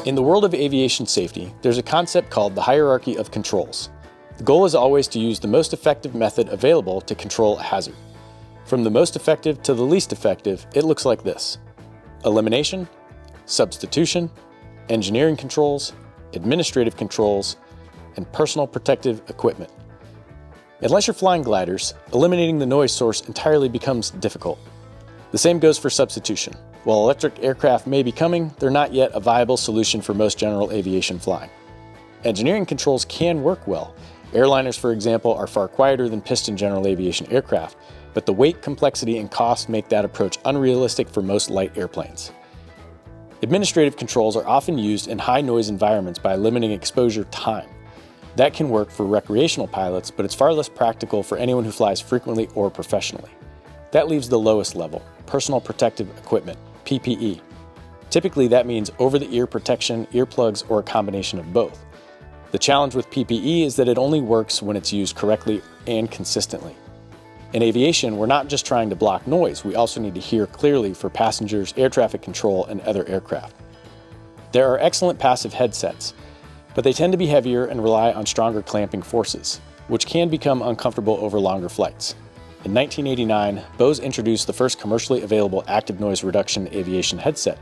In the world of aviation safety, there's a concept called the hierarchy of controls. The goal is always to use the most effective method available to control a hazard. From the most effective to the least effective, it looks like this: elimination, substitution, engineering controls, administrative controls, and personal protective equipment. Unless you're flying gliders, eliminating the noise source entirely becomes difficult. The same goes for substitution. While electric aircraft may be coming, they're not yet a viable solution for most general aviation flying. Engineering controls can work well. Airliners, for example, are far quieter than piston general aviation aircraft, but the weight, complexity, and cost make that approach unrealistic for most light airplanes. Administrative controls are often used in high noise environments by limiting exposure time. That can work for recreational pilots, but it's far less practical for anyone who flies frequently or professionally. That leaves the lowest level, personal protective equipment, PPE. Typically that means over-the-ear protection, earplugs, or a combination of both. The challenge with PPE is that it only works when it's used correctly and consistently. In aviation, we're not just trying to block noise, we also need to hear clearly for passengers, air traffic control, and other aircraft. There are excellent passive headsets, but they tend to be heavier and rely on stronger clamping forces, which can become uncomfortable over longer flights. In 1989, Bose introduced the first commercially available active noise reduction aviation headset.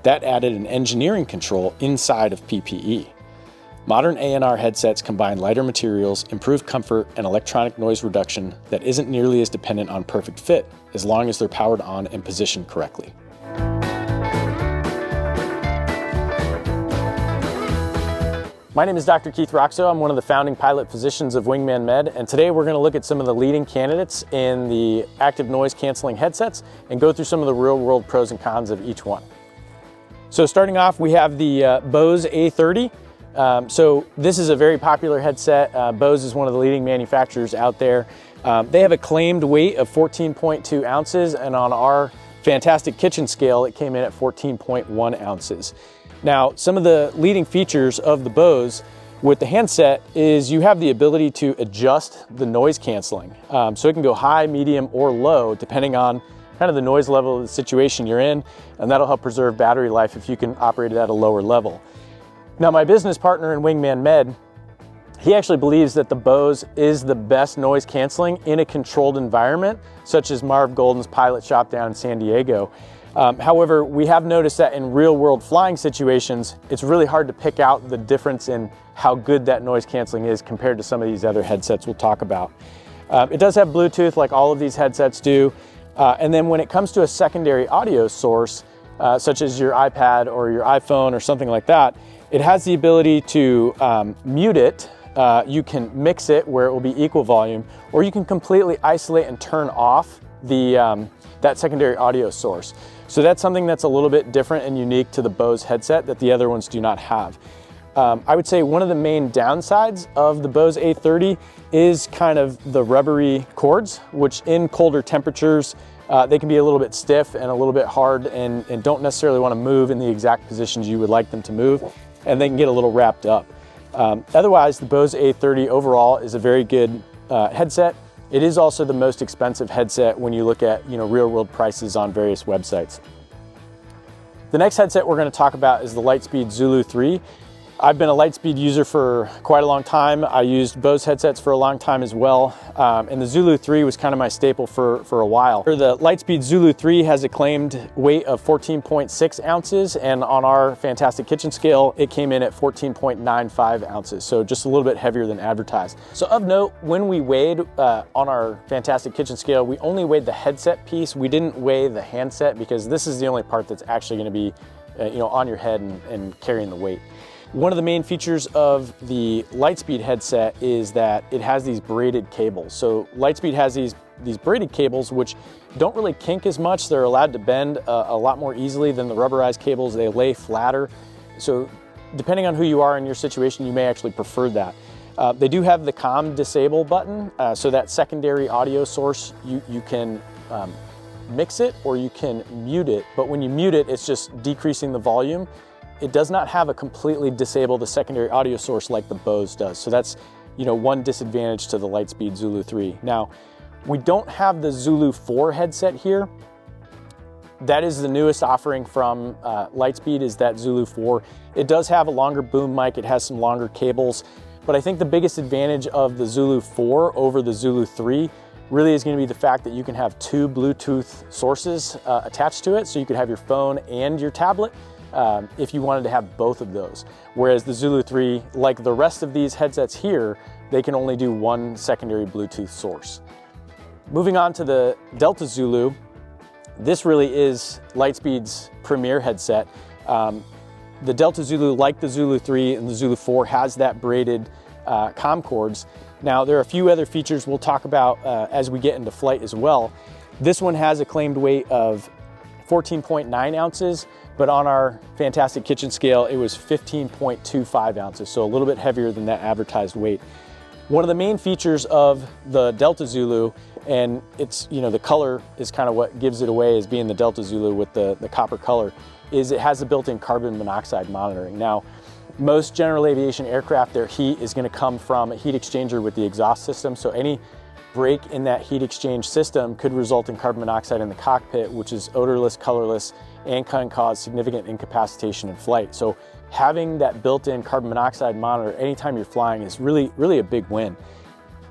That added an engineering control inside of PPE. Modern A&R headsets combine lighter materials, improved comfort, and electronic noise reduction that isn't nearly as dependent on perfect fit, as long as they're powered on and positioned correctly. My name is Dr. Keith Roxo. I'm one of the founding pilot physicians of Wingman Med, and today we're going to look at some of the leading candidates in the active noise canceling headsets and go through some of the real-world pros and cons of each one. So starting off, we have the Bose A30. So this is a very popular headset. Bose is one of the leading manufacturers out there. They have a claimed weight of 14.2 ounces, and on our fantastic kitchen scale, it came in at 14.1 ounces. Now, some of the leading features of the Bose with the handset is you have the ability to adjust the noise canceling. So it can go high, medium, or low, depending on kind of the noise level of the situation you're in, and that'll help preserve battery life if you can operate it at a lower level. Now, my business partner in Wingman Med, he actually believes that the Bose is the best noise canceling in a controlled environment, such as Marv Golden's pilot shop down in San Diego. However, we have noticed that in real world flying situations, it's really hard to pick out the difference in how good that noise canceling is compared to some of these other headsets we'll talk about. It does have Bluetooth like all of these headsets do. And then when it comes to a secondary audio source, such as your iPad or your iPhone or something like that, it has the ability to mute it. You can mix it where it will be equal volume, or you can completely isolate and turn off that secondary audio source. So that's something that's a little bit different and unique to the Bose headset that the other ones do not have. I would say one of the main downsides of the Bose A30 is kind of the rubbery cords, which in colder temperatures, they can be a little bit stiff and a little bit hard and don't necessarily want to move in the exact positions you would like them to move, and they can get a little wrapped up. Otherwise, the Bose A30 overall is a very good headset. It is also the most expensive headset when you look at real-world prices on various websites. The next headset we're going to talk about is the Lightspeed Zulu 3. I've been a Lightspeed user for quite a long time. I used Bose headsets for a long time as well, and the Zulu 3 was kind of my staple for a while. The Lightspeed Zulu 3 has a claimed weight of 14.6 ounces, and on our fantastic kitchen scale, it came in at 14.95 ounces, so just a little bit heavier than advertised. So of note, when we weighed on our fantastic kitchen scale, we only weighed the headset piece. We didn't weigh the handset because this is the only part that's actually going to be on your head and carrying the weight. One of the main features of the Lightspeed headset is that it has these braided cables. So Lightspeed has these braided cables which don't really kink as much. They're allowed to bend a lot more easily than the rubberized cables. They lay flatter. So depending on who you are in your situation, you may actually prefer that. They do have the COM disable button, so that secondary audio source, you can mix it or you can mute it, but when you mute it, it's just decreasing the volume. It does not have a completely disable the secondary audio source like the Bose does. So that's one disadvantage to the Lightspeed Zulu 3. Now, we don't have the Zulu 4 headset here. That is the newest offering from Lightspeed, is that Zulu 4. It does have a longer boom mic, it has some longer cables, but I think the biggest advantage of the Zulu 4 over the Zulu 3 really is going to be the fact that you can have two Bluetooth sources attached to it, so you could have your phone and your tablet if you wanted to have both of those. Whereas the Zulu 3, like the rest of these headsets here, they can only do one secondary Bluetooth source. Moving on to the Delta Zulu, this really is Lightspeed's premier headset. The Delta Zulu, like the Zulu 3 and the Zulu 4, has that braided comm cords. Now, there are a few other features we'll talk about as we get into flight as well. This one has a claimed weight of 14.9 ounces, but on our fantastic kitchen scale, it was 15.25 ounces, so a little bit heavier than that advertised weight. One of the main features of the Delta Zulu, and it's, you know, the color is kind of what gives it away as being the Delta Zulu with the copper color, is it has the built-in carbon monoxide monitoring. Now, most general aviation aircraft, their heat is going to come from a heat exchanger with the exhaust system, so any break in that heat exchange system could result in carbon monoxide in the cockpit, which is odorless, colorless, and can cause significant incapacitation in flight. So having that built-in carbon monoxide monitor anytime you're flying is really a big win.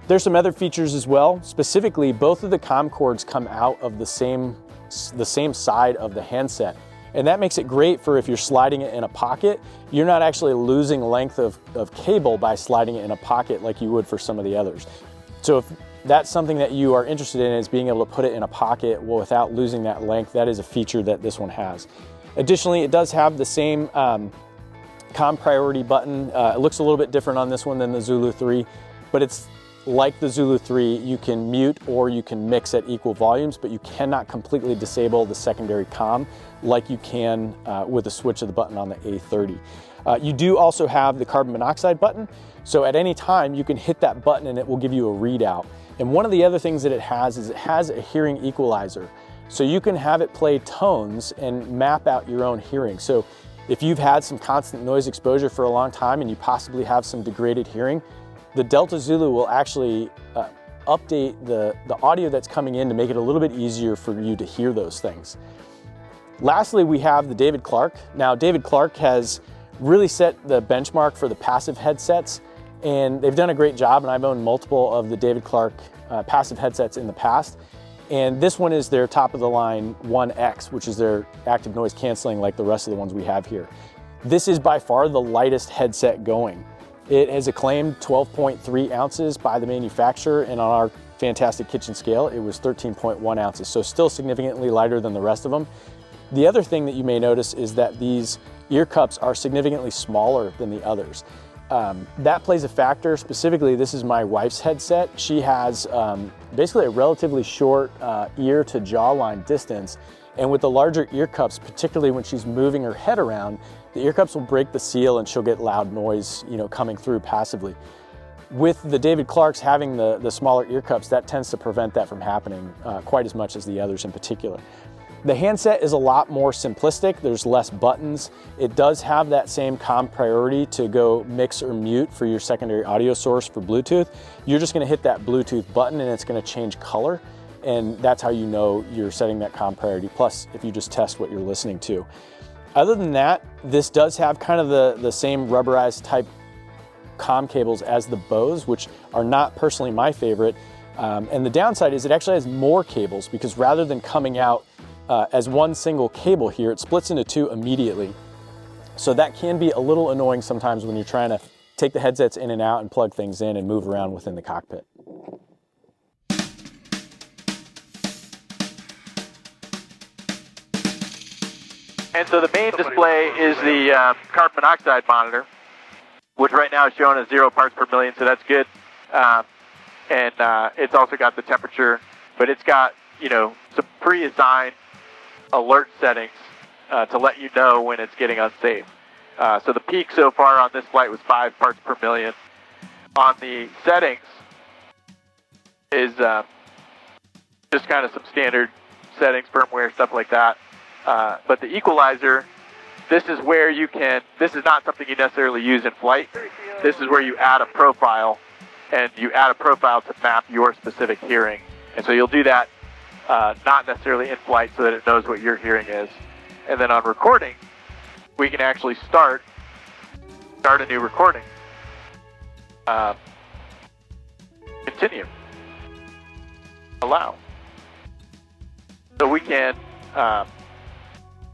There's some other features as well. Specifically, both of the comm cords come out of the same side of the handset. And that makes it great for if you're sliding it in a pocket. You're not actually losing length of cable by sliding it in a pocket like you would for some of the others. So if that's something that you are interested in, is being able to put it in a pocket without losing that length, that is a feature that this one has. Additionally, it does have the same comm priority button. It looks a little bit different on this one than the Zulu 3, but it's like the Zulu 3, you can mute or you can mix at equal volumes, but you cannot completely disable the secondary comm like you can with the switch of the button on the A30. You do also have the carbon monoxide button, so at any time you can hit that button and it will give you a readout. And one of the other things that it has is it has a hearing equalizer, so you can have it play tones and map out your own hearing. So if you've had some constant noise exposure for a long time and you possibly have some degraded hearing, the Delta Zulu will actually update the audio that's coming in to make it a little bit easier for you to hear those things. Lastly, we have the David Clark. Now, David Clark has really set the benchmark for the passive headsets, and they've done a great job, and I've owned multiple of the David Clark passive headsets in the past. And this one is their top of the line 1X, which is their active noise canceling like the rest of the ones we have here. This is by far the lightest headset going. It has a claimed 12.3 ounces by the manufacturer, and on our fantastic kitchen scale, it was 13.1 ounces, so still significantly lighter than the rest of them. The other thing that you may notice is that these ear cups are significantly smaller than the others. That plays a factor. Specifically, this is my wife's headset. She has basically a relatively short ear to jawline distance, and with the larger ear cups, particularly when she's moving her head around, the ear cups will break the seal and she'll get loud noise, you know, coming through passively. With the David Clarks having the smaller ear cups, that tends to prevent that from happening quite as much as the others in particular. The handset is a lot more simplistic. There's less buttons. It does have that same comm priority to go mix or mute for your secondary audio source for Bluetooth. You're just gonna hit that Bluetooth button and it's gonna change color, and that's how you know you're setting that comm priority, plus if you just test what you're listening to. Other than that, this does have kind of the same rubberized type comm cables as the Bose, which are not personally my favorite. And the downside is it actually has more cables, because rather than coming out as one single cable here, it splits into two immediately. So that can be a little annoying sometimes when you're trying to take the headsets in and out and plug things in and move around within the cockpit. And so the main display is the carbon monoxide monitor, which right now is showing as 0 parts per million, so that's good. And it's also got the temperature, but it's got, you know, some pre-assigned alert settings to let you know when it's getting unsafe. So the peak so far on this flight was 5 parts per million. On the settings is just kind of some standard settings, firmware, stuff like that. But the equalizer, this is where you can, this is not something you necessarily use in flight. This is where you add a profile, and you add a profile to map your specific hearing. And so you'll do that not necessarily in flight, so that it knows what your hearing is. And then on recording, we can actually start a new recording. Continue. Allow. So we can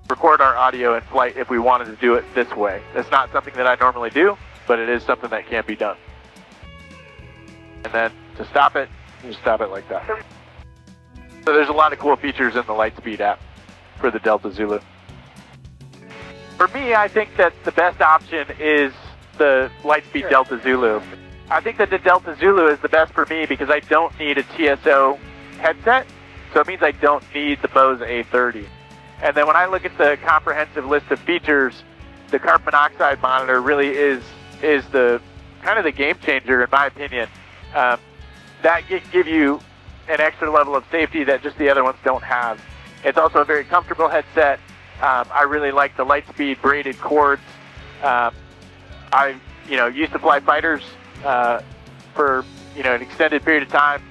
record our audio in flight if we wanted to do it this way. That's not something that I normally do, but it is something that can be done. And then to stop it, you stop it like that. So there's a lot of cool features in the Lightspeed app for the Delta Zulu. For me, I think that the best option is the Lightspeed Delta Zulu. I think that the Delta Zulu is the best for me because I don't need a TSO headset, so it means I don't need the Bose A30. And then when I look at the comprehensive list of features, the carbon monoxide monitor really is the kind of the game changer in my opinion. That give you an extra level of safety that just the other ones don't have. It's also a very comfortable headset. I really like the Lightspeed braided cords. I used to fly fighters for an extended period of time,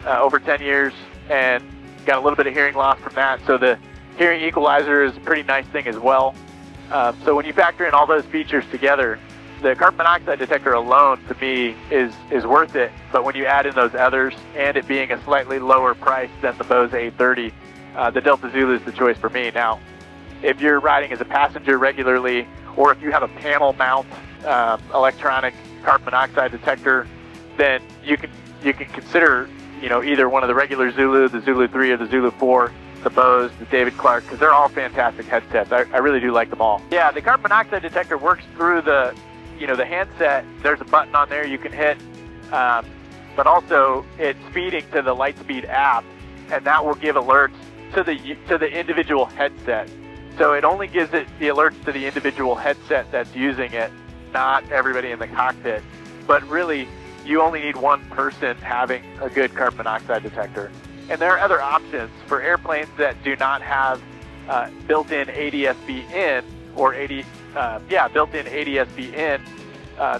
over 10 years, and got a little bit of hearing loss from that. So the hearing equalizer is a pretty nice thing as well. So when you factor in all those features together, the carbon monoxide detector alone to me is worth it. But when you add in those others and it being a slightly lower price than the Bose A30, the Delta Zulu is the choice for me. Now, if you're riding as a passenger regularly, or if you have a panel mount electronic carbon monoxide detector, then you can consider either one of the regular Zulu, the Zulu 3 or the Zulu 4, the Bose, the David Clark, because they're all fantastic headsets. I really do like them all. Yeah, the carbon monoxide detector works through the the handset. There's a button on there you can hit, but also it's feeding to the Lightspeed app, and that will give alerts to the individual headset. So it only gives it the alerts to the individual headset that's using it, not everybody in the cockpit. But really, you only need one person having a good carbon monoxide detector. And there are other options for airplanes that do not have built-in ADS-B in or built-in ADS-B in.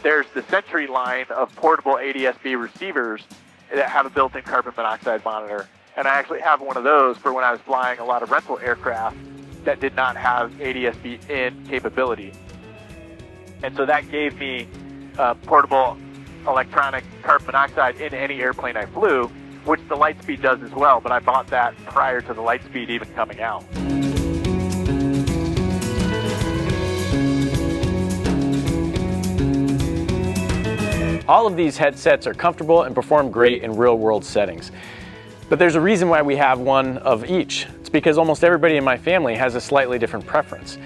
There's the Sentry line of portable ADS-B receivers that have a built-in carbon monoxide monitor. And I actually have one of those for when I was flying a lot of rental aircraft that did not have ADS-B in capability. And so that gave me portable electronic carbon monoxide in any airplane I flew, which the Lightspeed does as well, but I bought that prior to the Lightspeed even coming out. All of these headsets are comfortable and perform great in real-world settings. But there's a reason why we have one of each. It's because almost everybody in my family has a slightly different preference.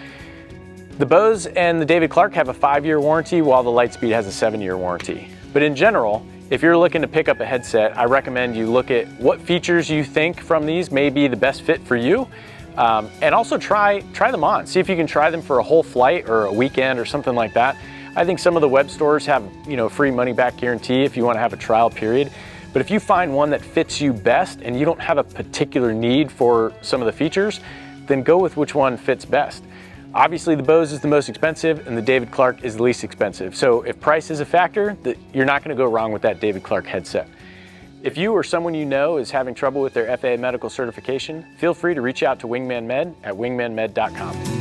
The Bose and the David Clark have a 5-year warranty, while the Lightspeed has a 7-year warranty. But in general, if you're looking to pick up a headset, I recommend you look at what features you think from these may be the best fit for you. And also try them on. See if you can try them for a whole flight or a weekend or something like that. I think some of the web stores have free money back guarantee if you want to have a trial period. But if you find one that fits you best and you don't have a particular need for some of the features, then go with which one fits best. Obviously the Bose is the most expensive and the David Clark is the least expensive. So if price is a factor, you're not going to go wrong with that David Clark headset. If you or someone you know is having trouble with their FAA medical certification, feel free to reach out to Wingman Med at wingmanmed.com.